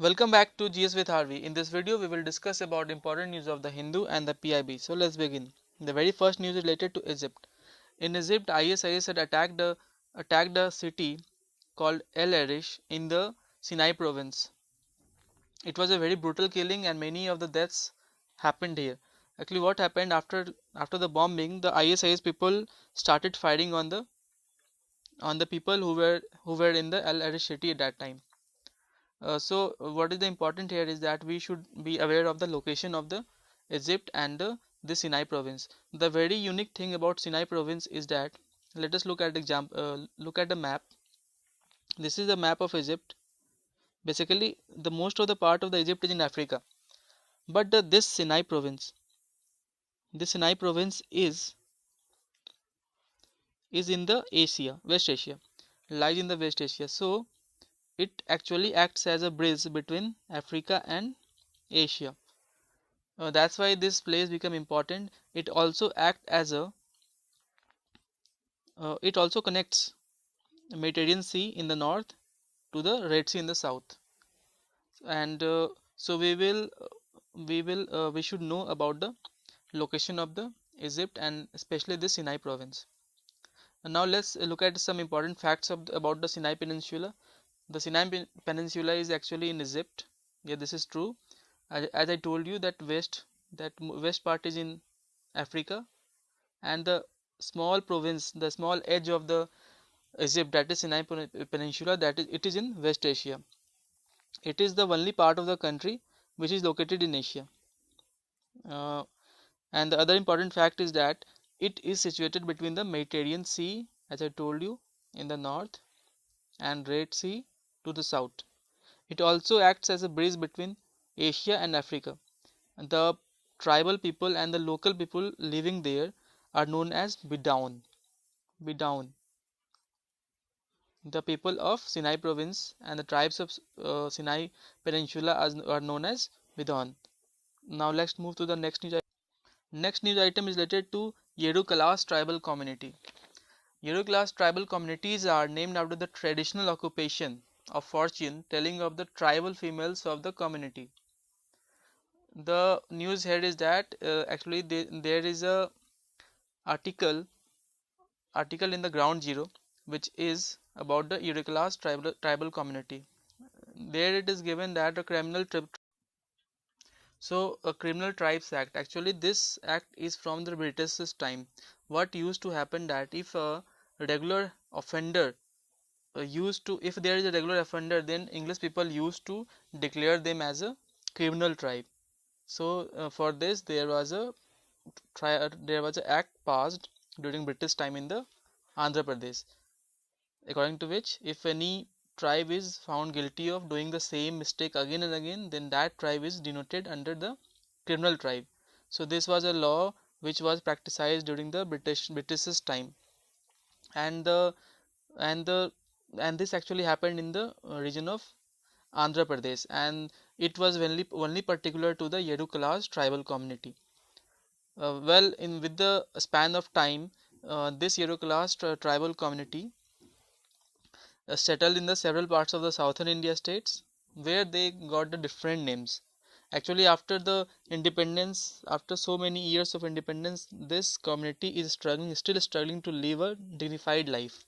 Welcome back to GS with Harvey. In this video, we will discuss about important news of the Hindu and the PIB. So let's begin. The very first news is related to Egypt. In Egypt, ISIS had attacked a city called El Arish in the Sinai province. It was a very brutal killing, and many of the deaths happened here. Actually, what happened after the bombing, the ISIS people started firing on the people who were in the El Arish city at that time. What is the important here is that we should be aware of the location of the Egypt and the Sinai province. The very unique thing about Sinai province is that, let us look at the map. This is the map of Egypt. Basically, the most of the part of the Egypt is in Africa, but this Sinai province is in the West Asia, lies in the West Asia. So it actually acts as a bridge between Africa and Asia. That's why this place become important. It also connects the Mediterranean Sea in the north to the Red Sea in the south. And so we should know about the location of the Egypt and especially the Sinai province. And now let's look at some important facts about the Sinai Peninsula. The Peninsula is actually in Egypt. Yeah, this is true. As I told you that west part is in Africa, and the small edge of the Egypt, that is Sinai Peninsula, it is in West Asia. It is the only part of the country which is located in Asia. Uh, and the other important fact is that it is situated between the Mediterranean Sea, as I told you, in the north, and Red Sea to the south. It also acts as a bridge between Asia and Africa. The tribal people and the local people living there are known as Bidaun. Bidaun. The people of Sinai province and the tribes of Sinai Peninsula are known as Bidaun. Now let's move to the next news item. Next news item is related to Yerukalas tribal community. Yerukalas tribal communities are named after the traditional occupation of fortune telling of the tribal females of the community. The news here is that actually there is a article article in the ground zero which is about the Yerukalas tribal community. There it is given that a criminal tribes act, actually this act is from the British's time. What used to happen that if a regular offender if there is a regular offender, then English people used to declare them as a criminal tribe. So for this there was a act passed during British time in the Andhra Pradesh, according to which if any tribe is found guilty of doing the same mistake again and again, then that tribe is denoted under the criminal tribe. So this was a law which was practiced during the British's time, and the and the and this actually happened in the region of Andhra Pradesh, and it was only particular to the Yerukalas tribal community. Well, in with the span of time, this Yerukalas tribal community settled in the several parts of the southern India states, where they got the different names. Actually, after the independence, after so many years of independence, this community is still struggling to live a dignified life.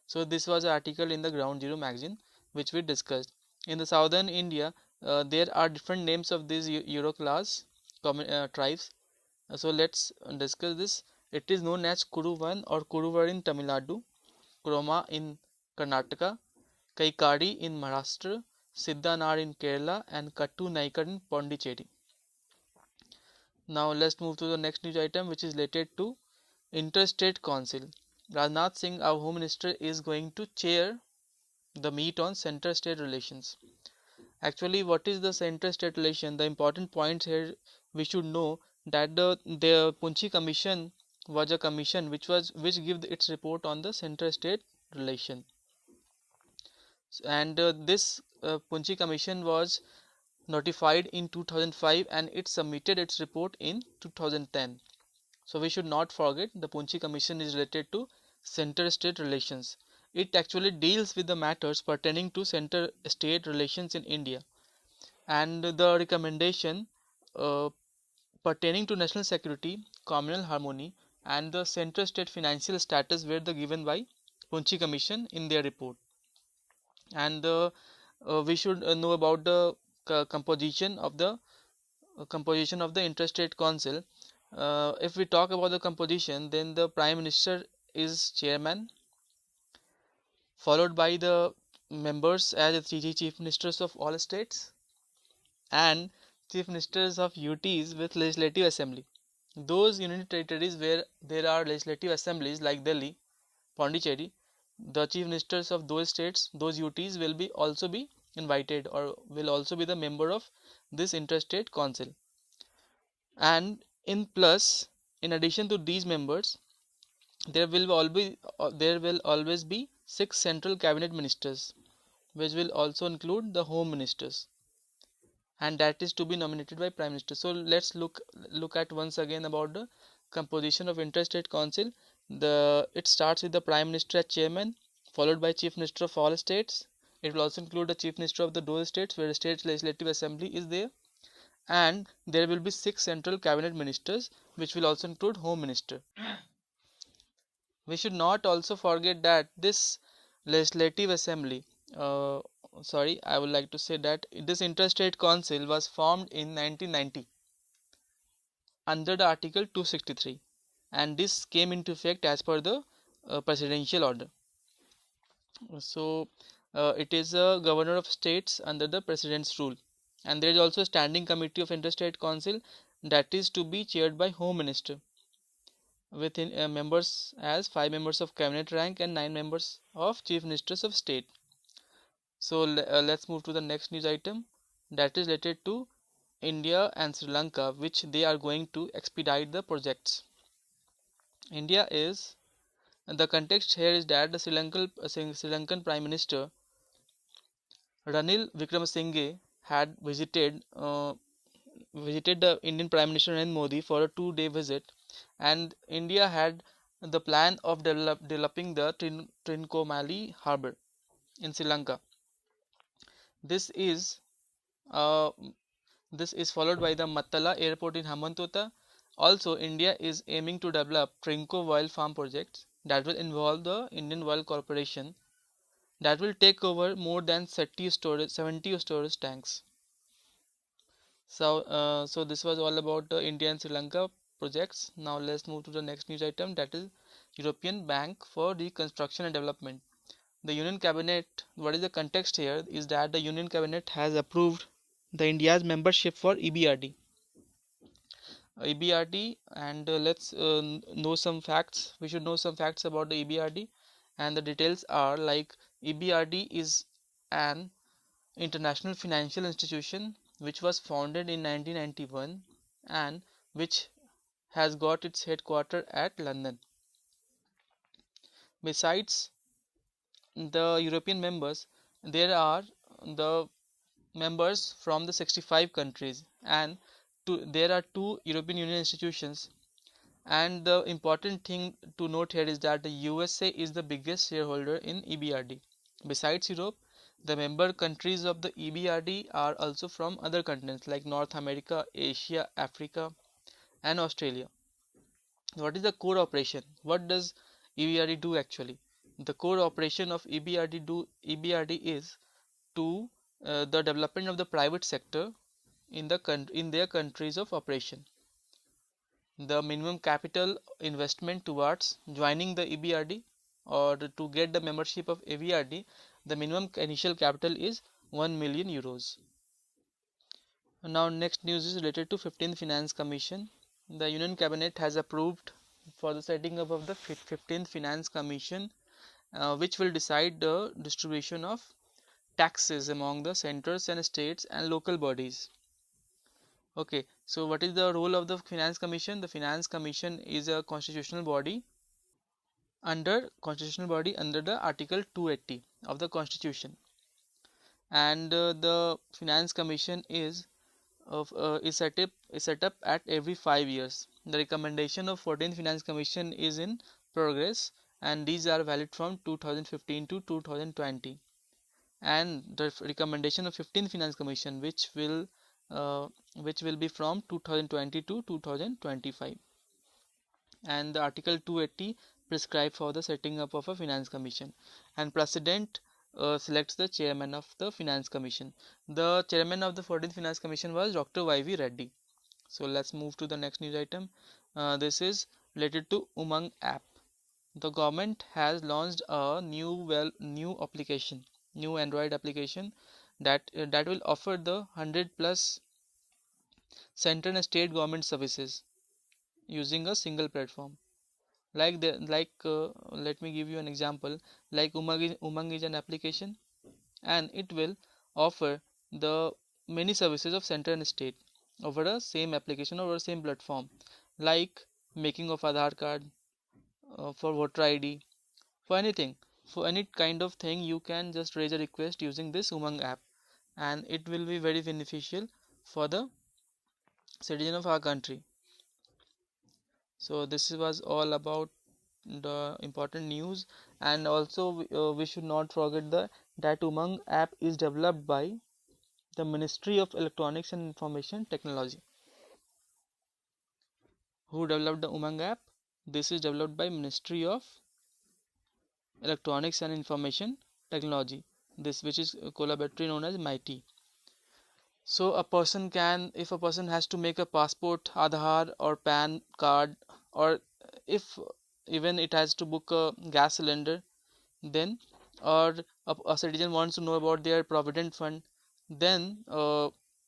So this was an article in the Ground Zero magazine which we discussed. In the southern India, there are different names of these Euroclass tribes. So let's discuss this. It is known as Kuruvan or Kuruvar in Tamil Nadu, Kuroma in Karnataka, Kaikadi in Maharashtra, Siddhanar in Kerala, and Kattu Naikar in Pondicherry. Now let's move to the next news item, which is related to Interstate Council. Rajnath Singh, our Home Minister, is going to chair the meet on center-state relations. Actually, what is the center-state relation? The important points here we should know that the Puncchi Commission was a commission which gave its report on the center-state relation, and this Puncchi Commission was notified in 2005 and it submitted its report in 2010. So we should not forget the Puncchi Commission is related to center-state relations. It actually deals with the matters pertaining to center-state relations in India. and the recommendation pertaining to national security, communal harmony, and the central state financial status were the given by Puncchi Commission in their report. And we should know about the composition of the interstate council. If we talk about the composition, then the prime minister is chairman, followed by the members as the three chief ministers of all states and chief ministers of UTs with legislative assembly. Those union territories where there are legislative assemblies like Delhi, Pondicherry, the chief ministers of those states, those UTs will be also be invited or will also be the member of this interstate council. And in addition to these members, there will always be 6 central cabinet ministers, which will also include the home ministers, and that is to be nominated by prime minister. So let's look at once again about the composition of interstate council. It starts with the prime minister as chairman, followed by chief minister of all states. It will also include the chief minister of those states where the state legislative assembly is there, and there will be 6 central cabinet ministers, which will also include home minister. We should not also forget that this legislative assembly, uh, I would like to say that this interstate council was formed in 1990 under the article 263, and this came into effect as per the presidential order. So it is a governor of states under the president's rule, and there is also a standing committee of interstate council that is to be chaired by home minister, with members as 5 members of cabinet rank and 9 members of chief ministers of state. So let's move to the next news item, that is related to India and Sri Lanka, which they are going to expedite the projects. India is the context here is that the Sri Lankan Prime Minister Ranil Wickremesinghe had visited the Indian Prime Minister Narendra Modi for a 2-day visit, and India had the plan of developing the Trincomalee Harbour in Sri Lanka. This is uh, this is followed by the Mattala Airport in Hambantota. Also, India is aiming to develop Trinco Oil Farm projects that will involve the Indian Oil Corporation, that will take over more than 70 storage tanks. So this was all about the India and Sri Lanka projects. Now let's move to the next news item, that is European Bank for Reconstruction and Development. The Union Cabinet, what is the context here is that the Union Cabinet has approved the India's membership for EBRD. EBRD, and let's know some facts. We should know some facts about the EBRD, and the details are like EBRD is an international financial institution which was founded in 1991 and which has got its headquarters at London. Besides the European members, there are the members from the 65 countries, and there are 2 European Union institutions. And the important thing to note here is that the USA is the biggest shareholder in EBRD. Besides Europe, the member countries of the EBRD are also from other continents like North America, Asia, Africa, and Australia. What is the core operation? What does EBRD do actually? The core operation of EBRD is to the development of the private sector in their countries of operation. The minimum capital investment towards joining the EBRD or to get the membership of EBRD, the minimum initial capital is 1 million euros. Now next news is related to 15th Finance Commission. The Union Cabinet has approved for the setting up of the 15th Finance Commission, which will decide the distribution of taxes among the centers and states and local bodies. Okay, so what is the role of the Finance Commission? The Finance Commission is a constitutional body under the Article 280 of the Constitution, and the Finance Commission is set up at every 5 years. The recommendation of 14th Finance Commission is in progress, and these are valid from 2015 to 2020. and the recommendation of 15th Finance Commission, uh, which will be from 2020 to 2025, and the Article 280 prescribed for the setting up of a finance commission, and President selects the chairman of the finance commission. The chairman of the 14th Finance Commission was Dr. Y.V. Reddy. So let's move to the next news item. This is related to Umang app. The government has launched a new application, new Android application that will offer the 100 plus central and state government services using a single platform. Let me give you an example. Like Umang is an application, and it will offer the many services of center and state over a same application, over a same platform, like making of Aadhaar card, for voter ID, for anything, for any kind of thing. You can just raise a request using this Umang app, and it will be very beneficial for the citizen of our country. So this was all about the important news. And also we should not forget that Umang app is developed by the Ministry of Electronics and Information Technology. Who developed the Umang app? This is developed by Ministry of Electronics and Information Technology, this which is collaboratively known as MIT. So a person can, if a person has to make a passport, Aadhaar or PAN card, or if even it has to book a gas cylinder, then, or a citizen wants to know about their provident fund, then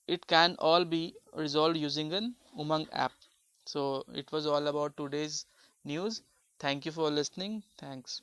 it can all be resolved using an Umang app. So it was all about today's news. Thank you for listening. Thanks.